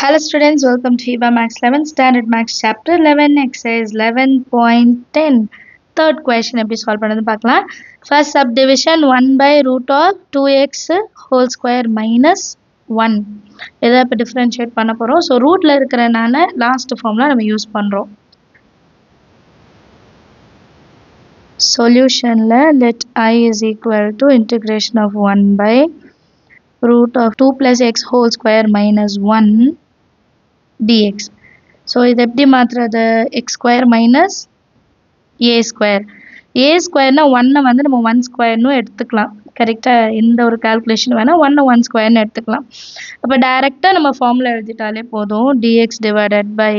Hello students, welcome to EBA Max 11 Standard Max Chapter 11 Exercise 11.10 Third question எப்படி solve பண்ணது பார்க்கலாம். First subdivision 1 by root of 2x whole square minus 1 இதை இப்போ differentiate பண்ண போகிறோம். So ரூட்டில் இருக்கிறனால லாஸ்ட் ஃபார்ம்லாம் நம்ம யூஸ் பண்ணுறோம். சொல்யூஷனில் let I is equal to integration of 1 by root of 2 plus x whole square minus 1 dx. So இது எப்படி மாற்றுறது? x square minus a square. a squareனா 1 வந்து நம்ம 1 squareனு எடுத்துக்கலாம். கரெக்டாக எந்த ஒரு கால்குலேஷன் வேணால் 1 ஸ்கொயர்னு எடுத்துக்கலாம். அப்போ டைரெக்டாக நம்ம ஃபார்முலா எழுதிட்டாலே போதும். dx divided by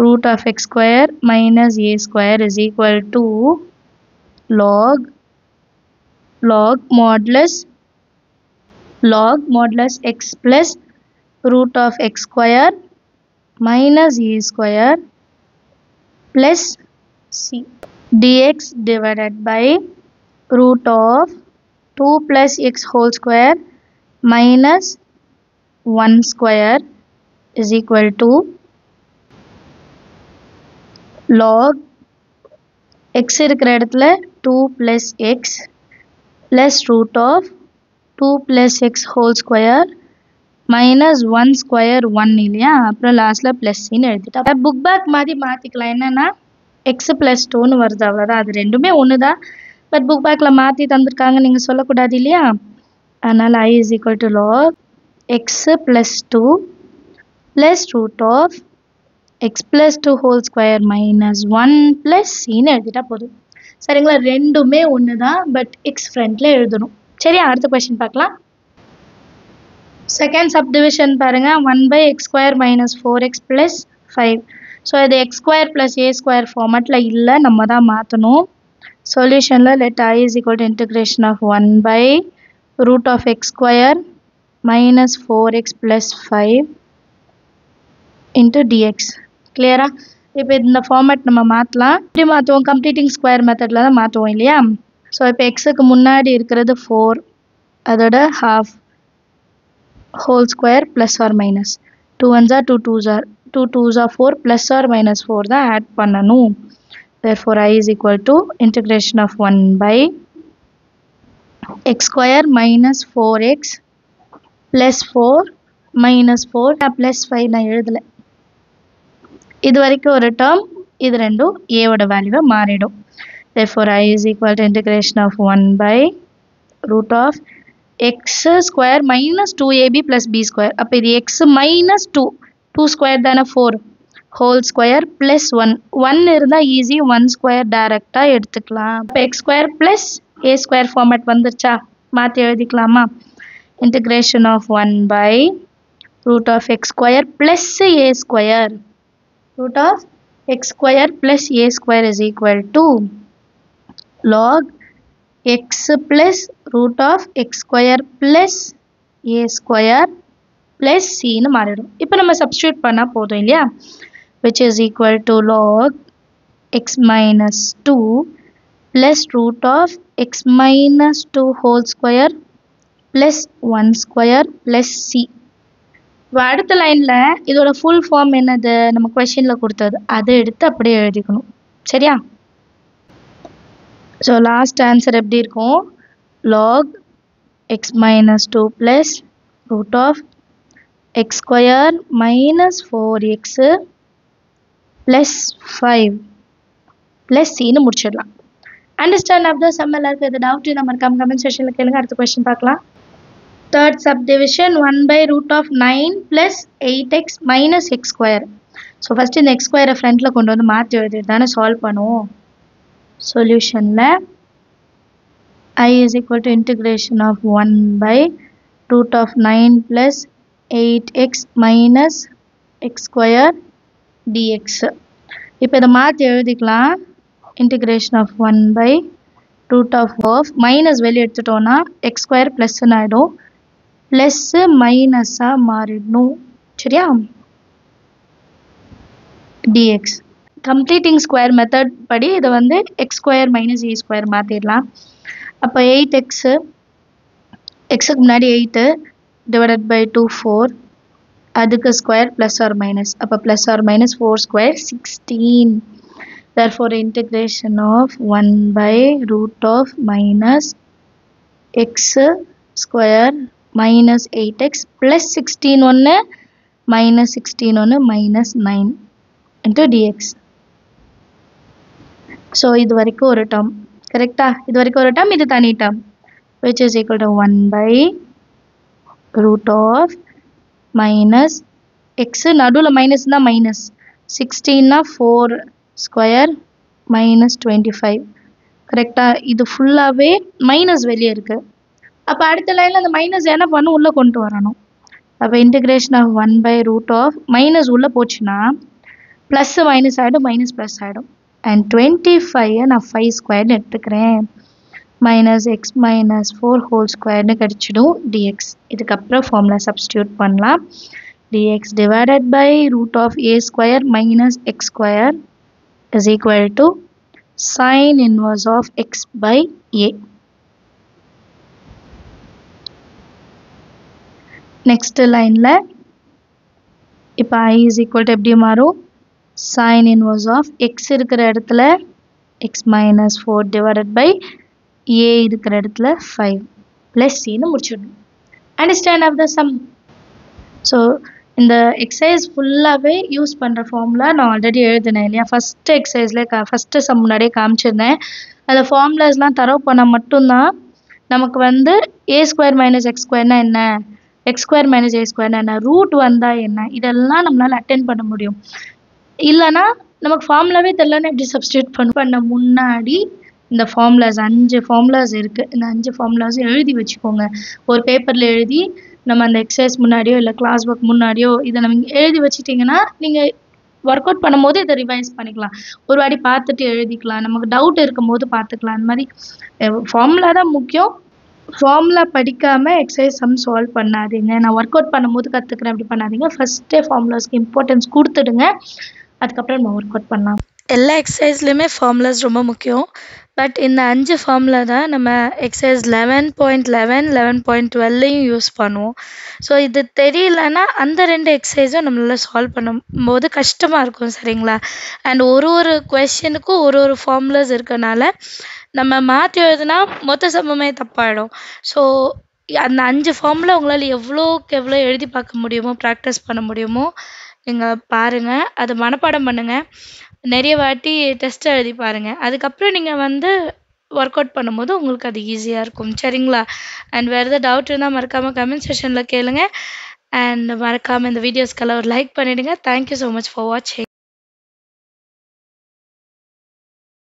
root of x square minus a square is equal to log modulus x plus root of x square minus a square plus c dx divided by root of 2 plus x whole square minus 1 square is equal to log x இருக்கிற இடத்துல 2 plus x plus root of 2 plus x whole square minus 1 square 1 இல்லையா, அப்புறம் லாஸ்ட்டில் plus சின்னு எழுதிட்டா. Book back மாதிரி மாற்றிக்கலாம். என்னென்னா x plus 2ன்னு வருது, அவ்வளோதான். அது ரெண்டுமே ஒன்று தான். பட் புக் பேக்கில் மாற்றி தந்திருக்காங்க, நீங்கள் சொல்லக்கூடாது இல்லையா. அதனால் I is equal to log x plus 2 plus root of x plus 2 whole square minus 1 plus cன்னு எழுதிட்டா போதும். சரிங்களா, ரெண்டுமே ஒன்று தான், பட் எக்ஸ் ஃப்ரண்ட்டில் எழுதணும். சரியா, அடுத்த கொஸ்டின் பார்க்கலாம். செகண்ட் சப்டிவிஷன் பாருங்கள். 1 by x square minus 4x plus 5. So இது x square plus a square ஃபார்மேட்டில் இல்லை, நம்ம தான் மாற்றணும். சொல்யூஷனில் let I is equal to integration of 1 by root of x square minus 4x plus 5 into dx. கிளியரா? இப்போ இந்த ஃபார்மேட் நம்ம மாற்றலாம். எப்படி மாற்றுவோம்? கம்ப்ளீட்டிங் ஸ்கொயர் மெத்தடில் தான் மாற்றுவோம் இல்லையா. ஸோ இப்போ எக்ஸுக்கு முன்னாடி இருக்கிறது 4, அதோட half whole square plus or minus 2 1s are 2 2s are 2 2s are 4 plus or minus 4 தான் ஆட் பண்ணணும். Therefore I is equal to integration of 1 by x square minus 4x plus 4 minus 4 plus 5 நான் எழுதலை. இது வரைக்கும் ஒரு term, இது ரெண்டும் ஏவோட வேல்யூவை மாறிடும். Therefore I is equal to integration of 1 by root of x square minus 2ab plus b square. அப்போ இது x minus 2 square தானே 4 whole square plus 1 இருந்தால் ஈஸி, 1 square டைரெக்டாக எடுத்துக்கலாம். இப்போ x square plus a square format வந்துருச்சா, மாற்றி எழுதிக்கலாமா. integration of 1 by root of x square plus a square. root of x square plus a square is equal to log x plus root of x square plus a square plus c ன்னு மாறிடும். இப்போ நம்ம substitute பண்ணால் போதும் இல்லையா. which is equal to log x minus 2 plus root of x minus 2 whole square plus 1 square plus c. இப்போ அடுத்த லைனில் இதோட ஃபுல் ஃபார்ம் என்னது, நம்ம கொஷினில் கொடுத்தது, அதை எடுத்து அப்படியே எழுதிக்கணும். சரியா. ஸோ லாஸ்ட் ஆன்சர் எப்படி இருக்கும்? log x minus 2 plus root of x square minus 4x plus 5 plus cன்னு முடிச்சிடலாம். அண்டர்ஸ்டாண்ட் ஆஃப் த சம் எல்லாருக்கும் எது டவுட் நம்ம கமெண்ட் செக்ஷனில் கேளுங்க. அடுத்த கொஸ்டின் பார்க்கலாம். Third subdivision 1 by root of 9 plus 8x minus x square. So first இந்த x square ஃப்ரண்ட்டில் கொண்டு வந்து மாற்றி எழுதிட்டு தானே சால்வ் பண்ணுவோம். சொல்யூஷனில் I is equal to integration of 1 by root of 9 plus 8x minus x square dx. இப்போ இதை மாற்றி எழுதிக்கலாம். integration of 1 by root of minus வெளியே எடுத்துட்டோன்னா x square ப்ளஸ்ன்னு ஆகிடும், ப்ளஸ்ஸு மைனஸாக மாறிடணும். சரியா. dx கம்ப்ளீட்டிங் ஸ்கொயர் மெத்தட் படி இதை வந்து எக்ஸ் ஸ்கொயர் மைனஸ் ஏ ஸ்கொயர் மாற்றிடலாம். அப்போ 8x, எக்ஸுக்கு முன்னாடி 8 டிவைடட் பை 2 4 அதுக்கு ஸ்கொயர் ப்ளஸ் ஆர் மைனஸ், அப்போ plus or minus 4 square 16. therefore integration of 1 by root of minus x square minus 8x plus 16 ஒன்று minus 16 ஒன்று minus 9 into dx. so இது வரைக்கும் ஒரு term கரெக்டா, இது வரைக்கும் ஒரு term, இது தனி term, which is equal to 1 by root of minus x நடுவுல minus நா minus 16 நா 4 square minus 25 கரெக்டா. இது ஃபுல்லாவே மைனஸ் வெளியே இருக்கு. அப்ப அடுத்த லைன்ல அந்த மைனஸ் என்ன பண்ணும், உள்ள கொண்டு வரணும். அப்ப integration of 1 by root of மைனஸ் உள்ள போச்சுன்னா பிளஸ் மைனஸ் ஆயிடும், மைனஸ் பிளஸ் ஆயிடும். அண்ட் 25 நான் 5 ஸ்கொயர்னு எடுத்துக்கிறேன். மைனஸ் எக்ஸ் மைனஸ் 4 ஹோல் ஸ்கொயர்னு கிடைச்சிடும் dx. இதுக்கப்புறம் ஃபார்முலா சப்ஸ்டியூட் பண்ணலாம். dx divided by root of a square minus x square is equal to sin inverse of x by a. next lineல இப்போ I is equal to எப்படி மாறும், sin inverse of x இருக்கிற இடத்துல x minus 4 divided by a இருக்கிற இடத்துல 5 plus c னு முடிச்சிடணும். understand of the sum. so இந்த எக்ஸசைஸ் ஃபுல்லாகவே யூஸ் பண்ணுற ஃபார்முலா நான் ஆல்ரெடி எழுதினேன் இல்லையா, ஃபஸ்ட்டு எக்ஸசைஸில் ஃபஸ்ட்டு சம் முன்னாடியே காமிச்சிருந்தேன். அந்த ஃபார்முலாஸ்லாம் தரவு பண்ணால் மட்டும்தான் நமக்கு வந்து ஏ ஸ்கொயர் மைனஸ் எக்ஸ் ஸ்கொயர்னா என்ன, எக்ஸ் ஸ்கொயர் மைனஸ் ஏ ஸ்கொயர்னா என்ன, ரூட் வந்தால் என்ன, இதெல்லாம் நம்மளால் அட்டென்ட் பண்ண முடியும். இல்லைனா நமக்கு ஃபார்முலாவே தெரியலன்னு எப்படி சப்ஸ்டியூட் பண்ண முன்னாடி இந்த ஃபார்முலாஸ் 5 ஃபார்முலாஸ் இருக்குது. இந்த 5 ஃபார்முலாஸும் எழுதி வச்சுக்கோங்க. ஒரு பேப்பரில் எழுதி நம்ம அந்த எக்ஸசைஸ் முன்னாடியோ இல்லை கிளாஸ் ஒர்க் முன்னாடியோ இதை நம்ம எழுதி வச்சிட்டிங்கன்னா நீங்கள் ஒர்க் அவுட் பண்ணும்போது இதை ரிவைஸ் பண்ணிக்கலாம். ஒரு வாட்டி பார்த்துட்டு எழுதிக்கலாம், நமக்கு டவுட் இருக்கும் போது பார்த்துக்கலாம். அந்த மாதிரி ஃபார்முலா தான் முக்கியம். ஃபார்முலா படிக்காமல் எக்ஸசைஸ் சம் சால்வ் பண்ணாதீங்க. நான் ஒர்க் அவுட் பண்ணும்போது கற்றுக்கிறேன் அப்படி பண்ணாதீங்க. ஃபஸ்ட்டே ஃபார்முலாஸ்க்கு இம்பார்ட்டன்ஸ் கொடுத்துடுங்க, அதுக்கப்புறம் நம்ம ஒர்க் அவுட் பண்ணலாம். எல்லா எக்ஸசைஸ்லையுமே ஃபார்முலாஸ் ரொம்ப முக்கியம். பட் இந்த 5 ஃபார்முலா தான் நம்ம எக்ஸசைஸ் 11.11 11.12லையும் யூஸ் பண்ணுவோம். ஸோ இது தெரியலன்னா அந்த 2 எக்ஸசைஸும் நம்மளால் சால்வ் பண்ணும்போது கஷ்டமாக இருக்கும், சரிங்களா. அண்ட் ஒரு கொஷனுக்கும் ஒரு ஃபார்முலாஸ் இருக்கனால நம்ம மாற்றி எழுதுனா மொத்த சமமே தப்பாயிடும். ஸோ அந்த 5 ஃபார்முலா உங்களால் எவ்வளோக்கு எவ்வளோ எழுதி பார்க்க முடியுமோ, ப்ராக்டிஸ் பண்ண முடியுமோ நீங்கள் பாருங்கள், அதை மனப்பாடம் பண்ணுங்கள், நிறைய வாட்டி டெஸ்ட் எழுதி பாருங்கள். அதுக்கப்புறம் நீங்கள் வந்து ஒர்க் அவுட் பண்ணும்போது உங்களுக்கு அது ஈஸியாக இருக்கும், சரிங்களா. அண்ட் வேறு எதாவது டவுட் இருந்தால் மறக்காமல் கமெண்ட் செக்ஷனில் கேளுங்க. அண்ட் மறக்காமல் இந்த வீடியோஸ்க்கெல்லாம் ஒரு லைக் பண்ணிவிடுங்க. தேங்க்யூ ஸோ மச் ஃபார் வாட்சிங்.